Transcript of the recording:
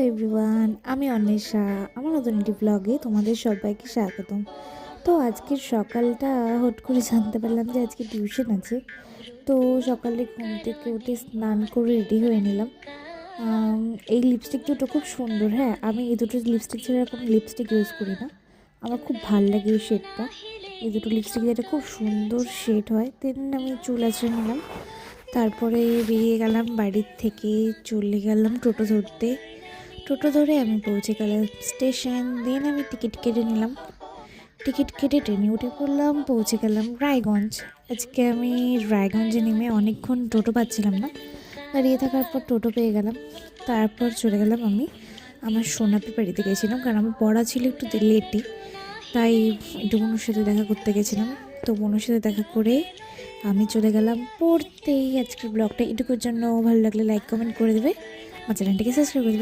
Everyone, আমি অন্বেষা। আমার নতুন একটি ব্লগে তোমাদের সবাইকে স্বাগতম। তো আজকের সকালটা হুট করে জানতে পারলাম যে আজকে টিউশন আছে। তো সকালে ঘুম থেকে উঠে স্নান করে রেডি হয়ে নিলাম। এই লিপস্টিক দুটো খুব সুন্দর। হ্যাঁ, আমি এই দুটো লিপস্টিক ছাড়া কোনো লিপস্টিক ইউজ করি না। আমার খুব ভাল লাগে এই শেডটা। এই দুটো লিপস্টিক যেটা খুব সুন্দর শেড হয়। দেন আমি চুল আঁচড়ে নিলাম, তারপরে বেরিয়ে গেলাম বাড়ির থেকে। চলে গেলাম টোটো ধরতে। টোটো ধরে আমি পৌঁছে গেলাম স্টেশন। দেন আমি টিকিট কেটে নিলাম। টিকিট কেটে ট্রেনে উঠে পড়লাম, পৌঁছে গেলাম রায়গঞ্জ। আজকে আমি রায়গঞ্জে নেমে অনেকক্ষণ টোটো পাচ্ছিলাম না, দাঁড়িয়ে থাকার পর টোটো পেয়ে গেলাম। তারপর চলে গেলাম আমি আমার সোনাপি বাড়িতে গেছিলাম, কারণ আমার পড়া ছিল একটু লেটে, তাই একটু বোনের সাথে দেখা করতে গেছিলাম। তো বোনের সাথে দেখা করে আমি চলে গেলাম পড়তেই। আজকের ব্লগটা এটুকুর জন্য। ভালো লাগলে লাইক কমেন্ট করে দেবে, আমার চ্যানেলটিকে সাবস্ক্রাইব করে দেবে।